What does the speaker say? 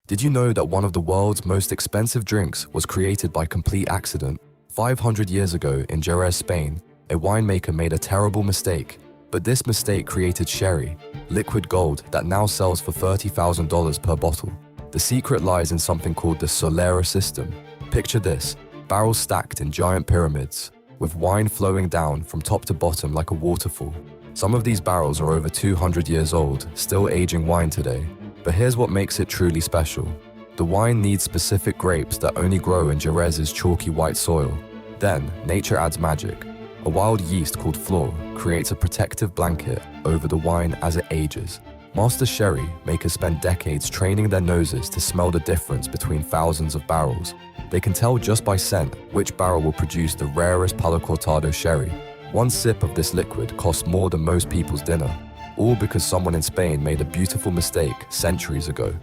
Did you know that one of the world's most expensive drinks was created by complete accident? 500 years ago in Jerez, Spain, a winemaker made a terrible mistake. But this mistake created sherry, liquid gold that now sells for $30,000 per bottle. The secret lies in something called the Solera system. Picture this, barrels stacked in giant pyramids, with wine flowing down from top to bottom like a waterfall. Some of these barrels are over 200 years old, still aging wine today. But here's what makes it truly special. The wine needs specific grapes that only grow in Jerez's chalky white soil. Then, nature adds magic. A wild yeast called flor creates a protective blanket over the wine as it ages. Master sherry makers spend decades training their noses to smell the difference between thousands of barrels. They can tell just by scent which barrel will produce the rarest Palo Cortado sherry. One sip of this liquid costs more than most people's dinner, all because someone in Spain made a beautiful mistake centuries ago.